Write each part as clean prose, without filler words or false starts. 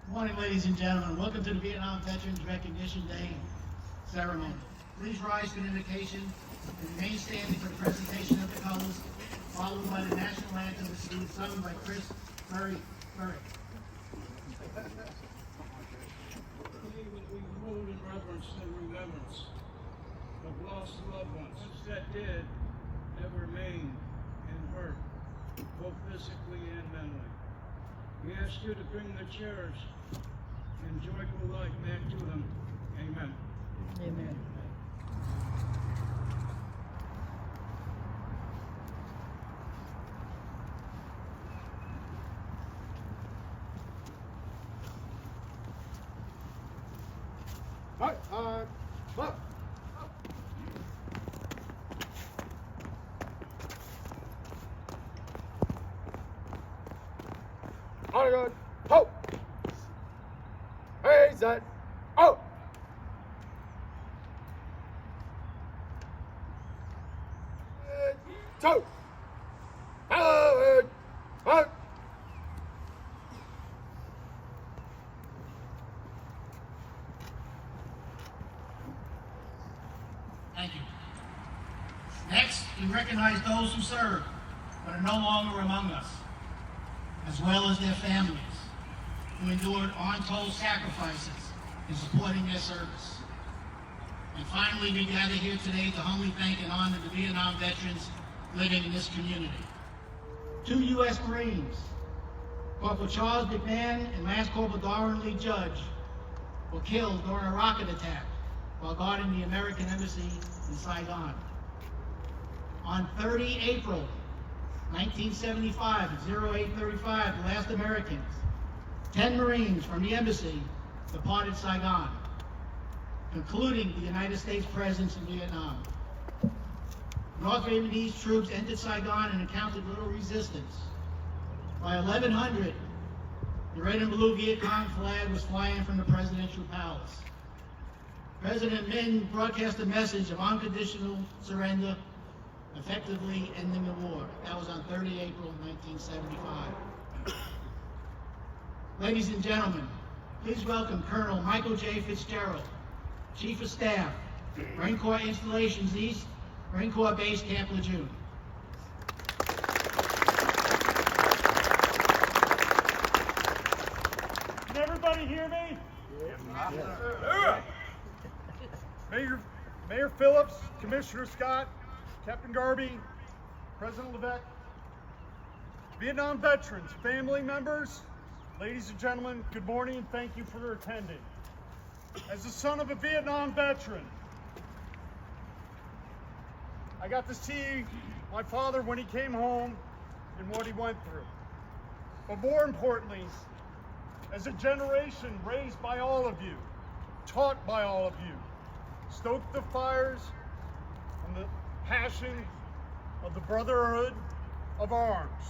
Good morning, ladies and gentlemen. Welcome to the Vietnam Veterans Recognition Day ceremony. Please rise for the invocation and remain standing for the presentation of the colors, followed by the national anthem, which will be sung by Chris Murray. We hold in reverence and remembrance of lost loved ones that did, that remain and hurt, both physically and mentally. We ask you to bring the cherished and joyful life back to them. Amen. Amen. Look. On good. Ho! Hey, set. Oh! Two. Howard. Howard. Thank you. Next, we recognize those who serve but are no longer among us, as well as their families, who endured untold sacrifices in supporting their service. And finally, we gather here today to humbly thank and honor the Vietnam veterans living in this community. 2 U.S. Marines, Corporal Charles McMahon and Lance Corporal Darwin Lee Judge, were killed during a rocket attack while guarding the American embassy in Saigon. On 30 April 1975 at 0835, the last Americans, 10 Marines from the embassy, departed Saigon, concluding the United States presence in Vietnam. North Vietnamese troops entered Saigon and encountered little resistance. By 1100, the red and blue Viet Cong flag was flying from the presidential palace. President Minh broadcast a message of unconditional surrender, effectively ending the war. That was on 30 April 1975. Ladies and gentlemen, please welcome Colonel Michael J. Fitzgerald, Chief of Staff, Marine Corps Installations East, Marine Corps Base Camp Lejeune. Can everybody hear me? Yeah. Mayor Phillips, Commissioner Scott, Captain Garbe, President Lavesque, Vietnam veterans, family members, ladies and gentlemen, good morning and thank you for attending. As the son of a Vietnam veteran, I got to see my father when he came home and what he went through. But more importantly, as a generation raised by all of you, taught by all of you, stoked the fires and the passion of the brotherhood of arms,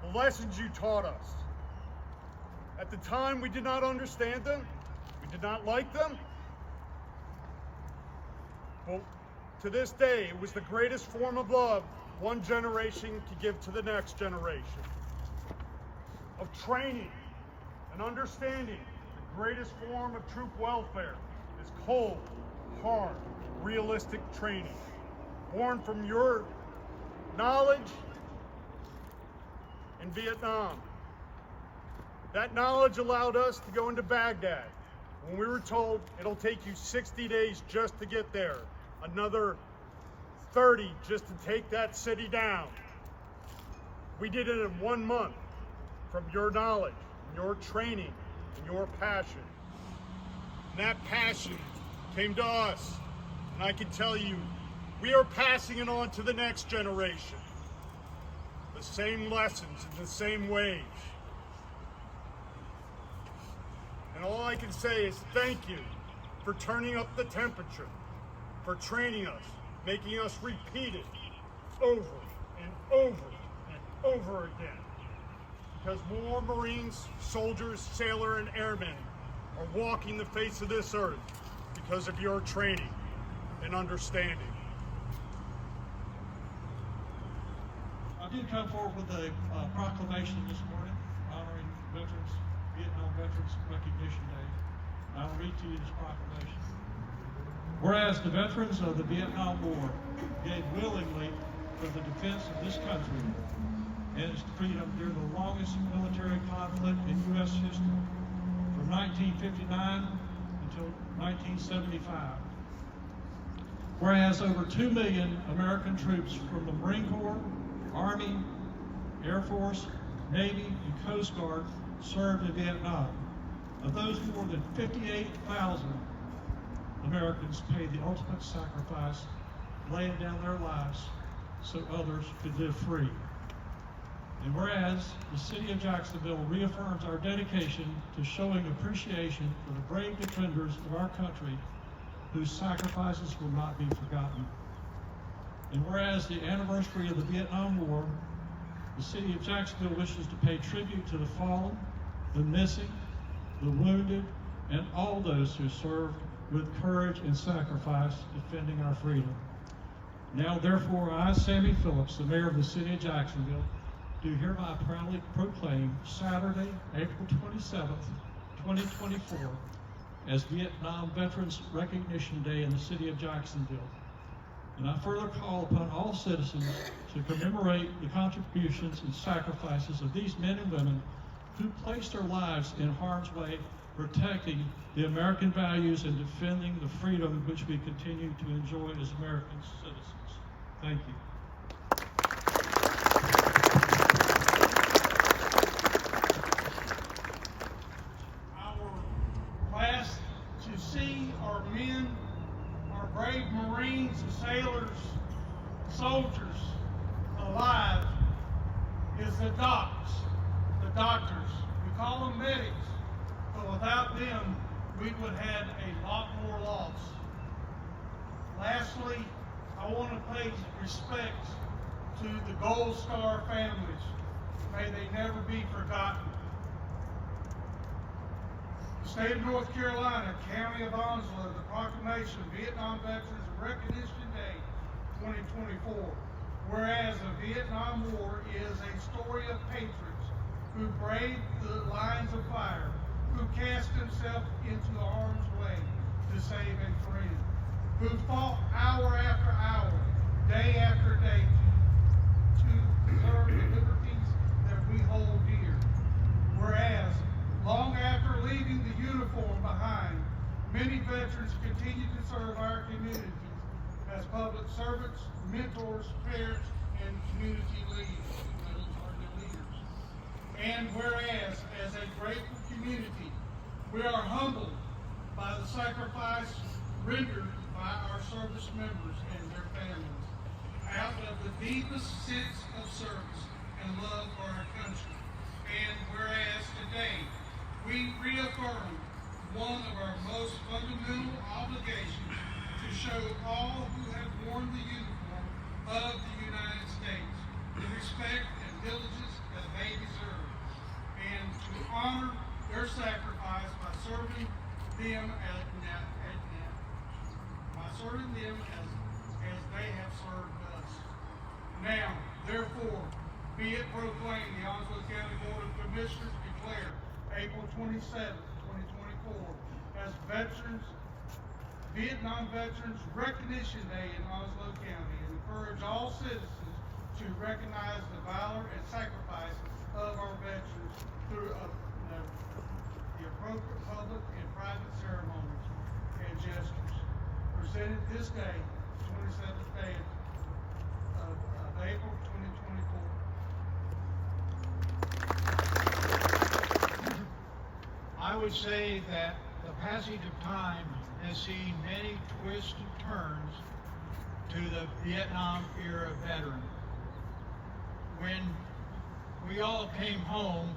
the lessons you taught us. At the time, we did not understand them, we did not like them, but to this day, it was the greatest form of love one generation could give to the next generation. Of training and understanding, the greatest form of troop welfare is cold, hard, realistic training, born from your knowledge in Vietnam. That knowledge allowed us to go into Baghdad when we were told it'll take you 60 days just to get there, another 30 just to take that city down. We did it in 1 month from your knowledge, your training, and your passion. And that passion came to us, and I can tell you, we are passing it on to the next generation. The same lessons in the same ways. And all I can say is thank you for turning up the temperature, for training us, making us repeat it over and over and over again. Because more Marines, soldiers, sailors, and airmen are walking the face of this earth because of your training and understanding. I did come forward with a proclamation this morning honoring veterans, Vietnam veterans. Veterans Recognition Day. I'll read to you this proclamation. Whereas the veterans of the Vietnam War gave willingly for the defense of this country and its freedom during the longest military conflict in U.S. history, from 1959 until 1975. Whereas over 2 million American troops from the Marine Corps, Army, Air Force, Navy, and Coast Guard served in Vietnam. Of those, more than 58,000 Americans paid the ultimate sacrifice, laying down their lives so others could live free. And whereas the City of Jacksonville reaffirms our dedication to showing appreciation for the brave defenders of our country whose sacrifices will not be forgotten. And whereas the anniversary of the Vietnam War, the City of Jacksonville wishes to pay tribute to the fallen, the missing, the wounded, and all those who served with courage and sacrifice defending our freedom. Now, therefore, I, Sammy Phillips, the Mayor of the City of Jacksonville, do hereby proudly proclaim Saturday, April 27th, 2024, as Vietnam Veterans Recognition Day in the City of Jacksonville. And I further call upon all citizens to commemorate the contributions and sacrifices of these men and women who placed their lives in harm's way, protecting the American values and defending the freedom which we continue to enjoy as American citizens. Thank you. Class to see our men, our brave Marines, the sailors, soldiers alive is the docs, the doctors. We call them medics, but without them, we would have a lot more loss. Lastly, I want to pay respect to the Gold Star families. May they never be forgotten. The State of North Carolina, County of Onslow, the proclamation, Vietnam Veterans Recognition Day 2024. Whereas the Vietnam War is a story of patriots who braved the lines of fire, who cast themselves into harm's way to save a friend, who fought hour after hour, day after day to preserve the liberties that we hold dear. Whereas, long after leaving the uniform behind, many veterans continue to serve our communities as public servants, mentors, parents, and community leaders. Those are the leaders. And whereas, as a grateful community, we are humbled by the sacrifice rendered by our service members and their families, out of the deepest sense of service and love for our country. And whereas today, we reaffirm one of our most fundamental obligations to show all who have worn the uniform of the United States the respect and diligence that they deserve, and to honor their sacrifice by serving them as they have served us. Now, therefore, be it proclaimed, the Onslow County Board of Commissioners declare April 27, 2024 as Vietnam Veterans Recognition Day in Onslow County, and encourage all citizens to recognize the valor and sacrifice of our veterans through the appropriate public and private ceremonies and gestures. Presented this day, 27th day of April 2024. I would say that the passage of time has seen many twists and turns to the Vietnam era veteran. When we all came home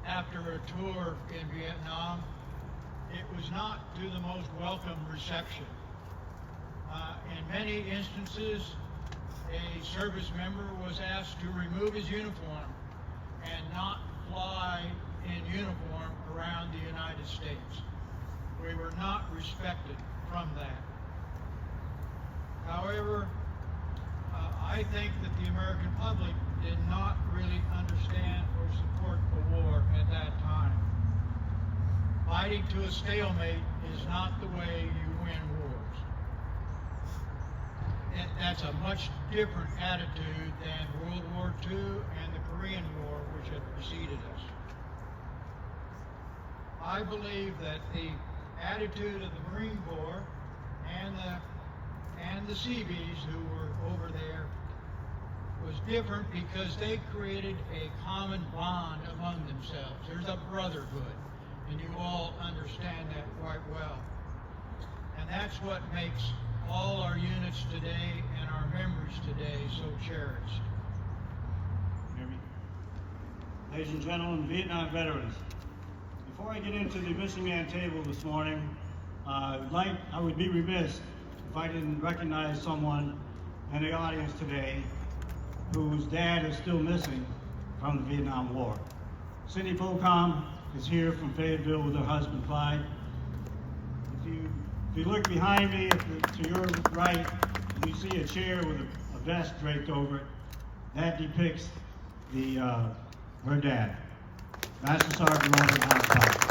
after a tour in Vietnam, it was not to the most welcome reception. In many instances, a service member was asked to remove his uniform and not fly in uniform around the United States. We were not respected from that. However, I think that the American public did not really understand or support the war at that time. fighting to a stalemate is not the way you win wars. That's a much different attitude than World War II and the Korean War, which had preceded us. I believe that the attitude of the Marine Corps and the Seabees who were over there was different because they created a common bond among themselves. There's a brotherhood, and you all understand that quite well. And that's what makes all our units today and our memories today so cherished. Ladies and gentlemen, Vietnam veterans, before I get into the missing man table this morning, I would be remiss if I didn't recognize someone in the audience today whose dad is still missing from the Vietnam War. Cindy Bocom is here from Fayetteville with her husband Clyde. If you look behind me to your right, you see a chair with a vest draped over it. That depicts her dad, Master Sergeant Robert Housepop.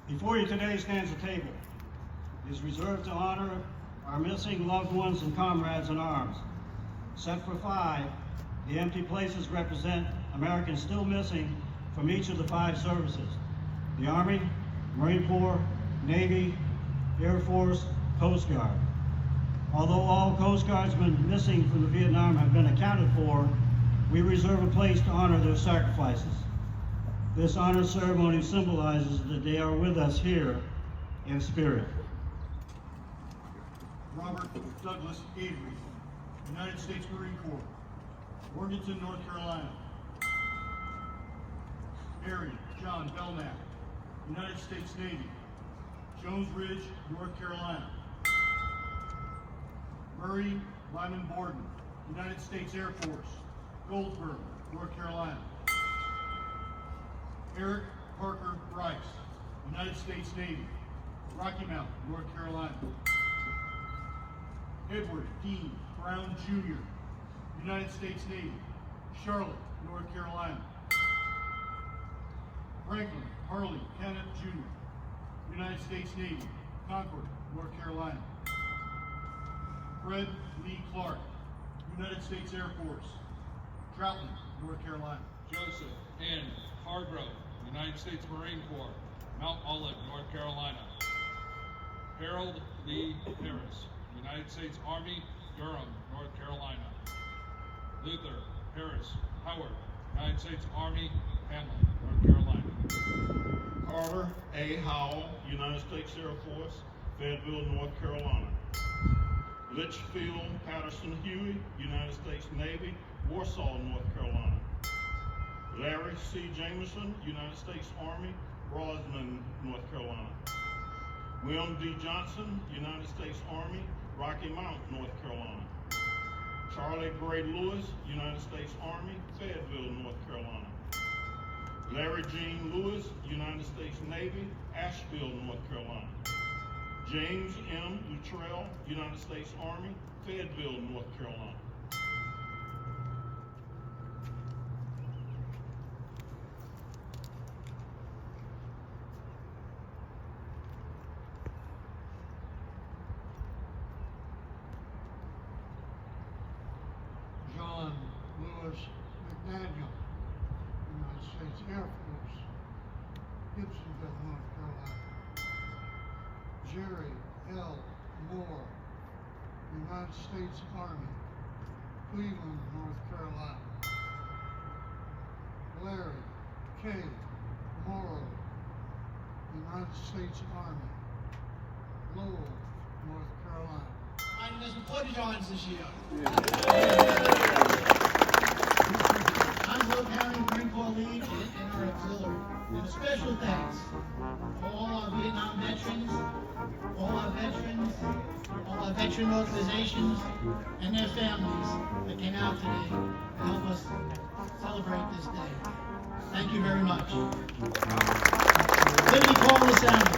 Before you today stands a table. It is reserved to honor our missing loved ones and comrades in arms. Set for 5, the empty places represent Americans still missing from each of the 5 services: the Army, Marine Corps, Navy, Air Force, Coast Guard. Although all Coast Guardsmen missing from the Vietnam have been accounted for, we reserve a place to honor their sacrifices. This honor ceremony symbolizes that they are with us here in spirit. Robert Douglas Avery, United States Marine Corps, Morganton, North Carolina. Harry John Belknap, United States Navy, Jones Ridge, North Carolina. Murray Lyman Borden, United States Air Force, Goldsboro, North Carolina. Eric Parker Bryce, United States Navy, Rocky Mount, North Carolina. Edward Dean Brown Jr., United States Navy, Charlotte, North Carolina. Franklin Harley Kenneth Jr., United States Navy, Concord, North Carolina. Fred Lee Clark, United States Air Force, Troutman, North Carolina. Joseph N. Hargrove, United States Marine Corps, Mount Olive, North Carolina. Harold Lee Harris, United States Army, Durham, North Carolina. Luther Harris Howard, United States Army, Hamlin, North Carolina. Carter A. Howell, United States Air Force, Fayetteville, North Carolina. Litchfield Patterson Huey, United States Navy, Warsaw, North Carolina. Larry C. Jameson, United States Army, Rosman, North Carolina. William D. Johnson, United States Army, Rocky Mount, North Carolina. Charlie Gray Lewis, United States Army, Fayetteville, North Carolina. Larry Gene Lewis, United States Navy, Asheville, North Carolina. James M. Luttrell, United States Army, Fayetteville, North Carolina. John Lewis McDaniel, United States Air Force, Gibsonville, North Carolina. Jerry L. Moore, United States Army, Cleveland, North Carolina. Larry K. Morrow, United States Army, Lowell, North Carolina. Finding us some footage on this year. Onslow County Marine Corps League and our auxiliary. And a special thanks to all our Vietnam veterans, all our veteran organizations, and their families that came out today to help us celebrate this day. Thank you very much. Liberty Call the sound.